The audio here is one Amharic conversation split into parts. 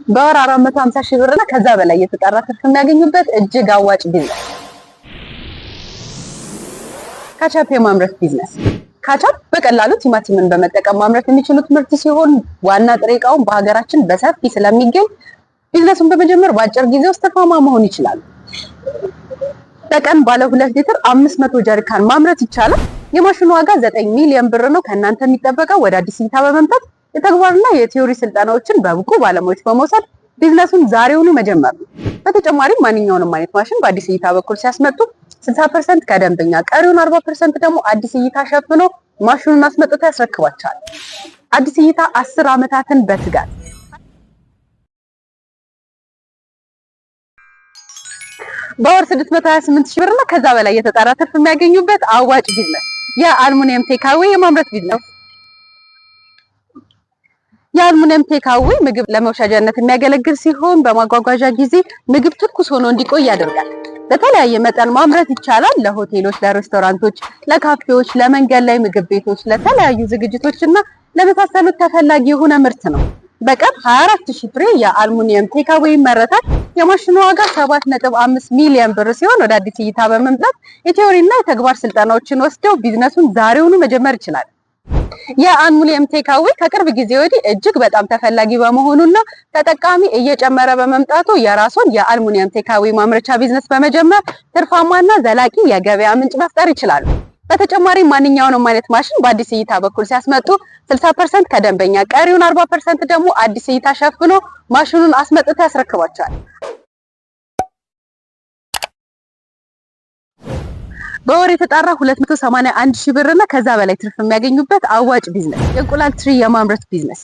በወር 450 ሺህ ብርና ከዛ በላይ የተጣራ ትርፍ የሚያገኙበት እጅግ አዋጭ ቢዝነስ ካቻፕ የማምረት ቢዝነስ። ካቻፕ በቀላሉ ቲማቲምን በመጠቀም ማምረት የሚችሉት ምርት ሲሆን ዋና ጥሬ ዕቃውን በሀገራችን በሰፊ ስለሚገኝ ቢዝነሱን በመጀመር በአጭር ጊዜ ውስጥ ትርፋማ መሆን ይችላል። በቀን ባለ 2 ሊትር 500 ጀሪካን ማምረት ይቻላል። የማሽኑ ዋጋ 9 ሚሊዮን ብር ነው። ከእናንተ የሚጠበቀው ወደ አዲስ እይታ በመምጣት የተግባርና የቲዮሪ ስልጠናዎችን በብቁ ባለሙያዎች በመውሰድ ቢዝነሱን ዛሬውኑ መጀመር ነው። በተጨማሪም ማንኛውንም አይነት ማሽን በአዲስ እይታ በኩል ሲያስመጡ 60% ከደንበኛ ቀሪውን 40% ደግሞ አዲስ እይታ ሸፍኖ ማሽኑን አስመጥቶ ያስረክባቸዋል። አዲስ እይታ 10 ዓመታትን በትጋት በወር 628 ሺህ ብርና ከዛ በላይ የተጣራ ትርፍ የሚያገኙበት አዋጭ ቢዝነስ የአልሙኒየም ቴካዌ የማምረት ቢዝነስ። የአልሙኒየም ቴካዌ ምግብ ለመውሰጃነት የሚያገለግል ሲሆን በማጓጓዣ ጊዜ ምግብ ትኩስ ሆኖ እንዲቆይ ያደርጋል። በተለያየ መጠን ማምረት ይቻላል። ለሆቴሎች፣ ለሬስቶራንቶች፣ ለካፌዎች፣ ለመንገድ ላይ ምግብ ቤቶች፣ ለተለያዩ ዝግጅቶችና ለመሳሰሉት ተፈላጊ የሆነ ምርት ነው። በቀን 24000 ፍሬ የአልሙኒየም ቴካዌ ይመረታል። የማሽኑ ዋጋ 7.5 ሚሊዮን ብር ሲሆን ወደ አዲስ እይታ በመምጣት የቲዮሪና የተግባር ስልጠናዎችን ወስደው ቢዝነሱን ዛሬውኑ መጀመር ይችላል። የአልሙኒየም ቴካዌ ከቅርብ ጊዜ ወዲህ እጅግ በጣም ተፈላጊ በመሆኑና ተጠቃሚ እየጨመረ በመምጣቱ የራስዎን የአልሙኒየም ቴካዌ ማምረቻ ቢዝነስ በመጀመር ትርፋማና ዘላቂ የገበያ ምንጭ መፍጠር ይችላሉ። በተጨማሪም ማንኛውንም አይነት ማሽን በአዲስ እይታ በኩል ሲያስመጡ 60% ከደንበኛ ቀሪውን 40% ደግሞ አዲስ እይታ ሸፍኖ ማሽኑን አስመጥቶ ያስረክባቸዋል። በወር የተጣራ 281 ሺህ ብርና ከዛ በላይ ትርፍ የሚያገኙበት አዋጭ ቢዝነስ የእንቁላል ትሪ የማምረት ቢዝነስ።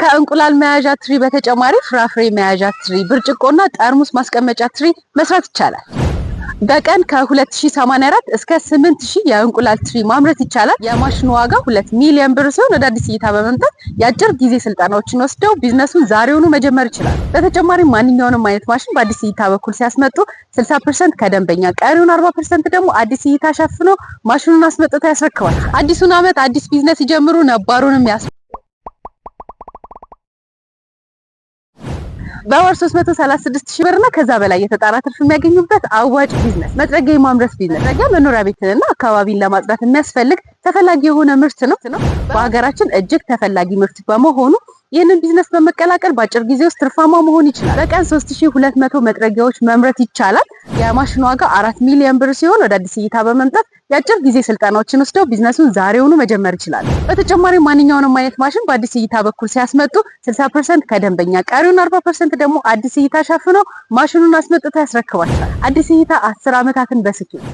ከእንቁላል መያዣ ትሪ በተጨማሪ ፍራፍሬ መያዣ ትሪ፣ ብርጭቆና ጠርሙስ ማስቀመጫ ትሪ መስራት ይቻላል። በቀን ከ2084 እስከ 8000 የእንቁላል ትሪ ማምረት ይቻላል። የማሽኑ ዋጋ 2 ሚሊዮን ብር ሲሆን ወደ አዲስ እይታ በመምጣት የአጭር ጊዜ ስልጠናዎችን ወስደው ቢዝነሱን ዛሬውኑ መጀመር ይችላል። በተጨማሪም ማንኛውንም አይነት ማሽን በአዲስ እይታ በኩል ሲያስመጡ 60% ከደንበኛ ቀሪውን 40% ደግሞ አዲስ እይታ ሸፍኖ ማሽኑን አስመጥቶ ያስረክባል። አዲሱን ዓመት አዲስ ቢዝነስ ይጀምሩ፣ ነባሩንም በወር 336 ሺህ ብርና ከዛ በላይ የተጣራ ትርፍ የሚያገኙበት አዋጭ ቢዝነስ መጥረጊያ የማምረት ቢዝነስ። መጥረጊያ መኖሪያ ቤትንና አካባቢን ለማጽዳት የሚያስፈልግ ተፈላጊ የሆነ ምርት ነው። በሀገራችን እጅግ ተፈላጊ ምርት በመሆኑ ይህንን ቢዝነስ በመቀላቀል በአጭር ጊዜ ውስጥ ትርፋማ መሆን ይችላል። በቀን 3200 መጥረጊያዎች መምረት ይቻላል። የማሽኑ ዋጋ 4 ሚሊዮን ብር ሲሆን ወደ አዲስ እይታ በመምጣት የአጭር ጊዜ ስልጠናዎችን ወስደው ቢዝነሱን ዛሬውኑ መጀመር ይችላል። በተጨማሪ ማንኛውንም አይነት ማሽን በአዲስ እይታ በኩል ሲያስመጡ 60% ከደንበኛ ቀሪውን 40% ደግሞ አዲስ እይታ ሸፍኖ ማሽኑን አስመጥቶ ያስረክባቸዋል። አዲስ እይታ 10 ዓመታትን በስኬት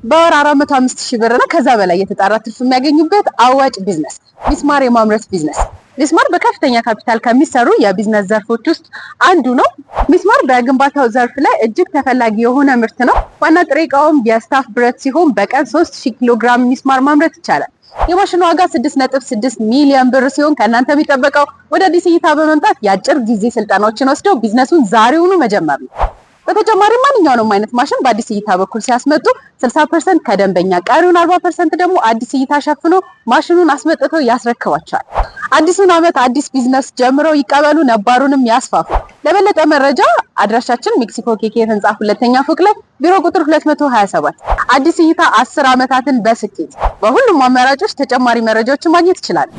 በወር 405 ሺህ ብርና ከዛ በላይ የተጣራ ትርፍ የሚያገኙበት አዋጭ ቢዝነስ ሚስማር የማምረት ቢዝነስ። ሚስማር በከፍተኛ ካፒታል ከሚሰሩ የቢዝነስ ዘርፎች ውስጥ አንዱ ነው። ሚስማር በግንባታው ዘርፍ ላይ እጅግ ተፈላጊ የሆነ ምርት ነው። ዋና ጥሬ ዕቃውም የስታፍ ብረት ሲሆን በቀን 3000 ኪሎ ግራም ሚስማር ማምረት ይቻላል። የማሽኑ ዋጋ 6.6 ሚሊዮን ብር ሲሆን ከእናንተ የሚጠበቀው ወደ አዲስ እይታ በመምጣት የአጭር ጊዜ ስልጠናዎችን ወስደው ቢዝነሱን ዛሬውኑ መጀመር ነው። በተጨማሪም ማንኛውንም አይነት ማሽን በአዲስ እይታ በኩል ሲያስመጡ 60% ከደንበኛ ቀሪውን 40% ደግሞ አዲስ እይታ ሸፍኖ ማሽኑን አስመጥቶ ያስረክባቸዋል። አዲሱን ዓመት አዲስ ቢዝነስ ጀምረው ይቀበሉ፣ ነባሩንም ያስፋፉ። ለበለጠ መረጃ አድራሻችን ሜክሲኮ ኬኬ ህንጻ 2ኛ ፎቅ ላይ ቢሮ ቁጥር 227። አዲስ እይታ 10 ዓመታትን በስኬት በሁሉም አማራጮች ተጨማሪ መረጃዎችን ማግኘት ይችላል።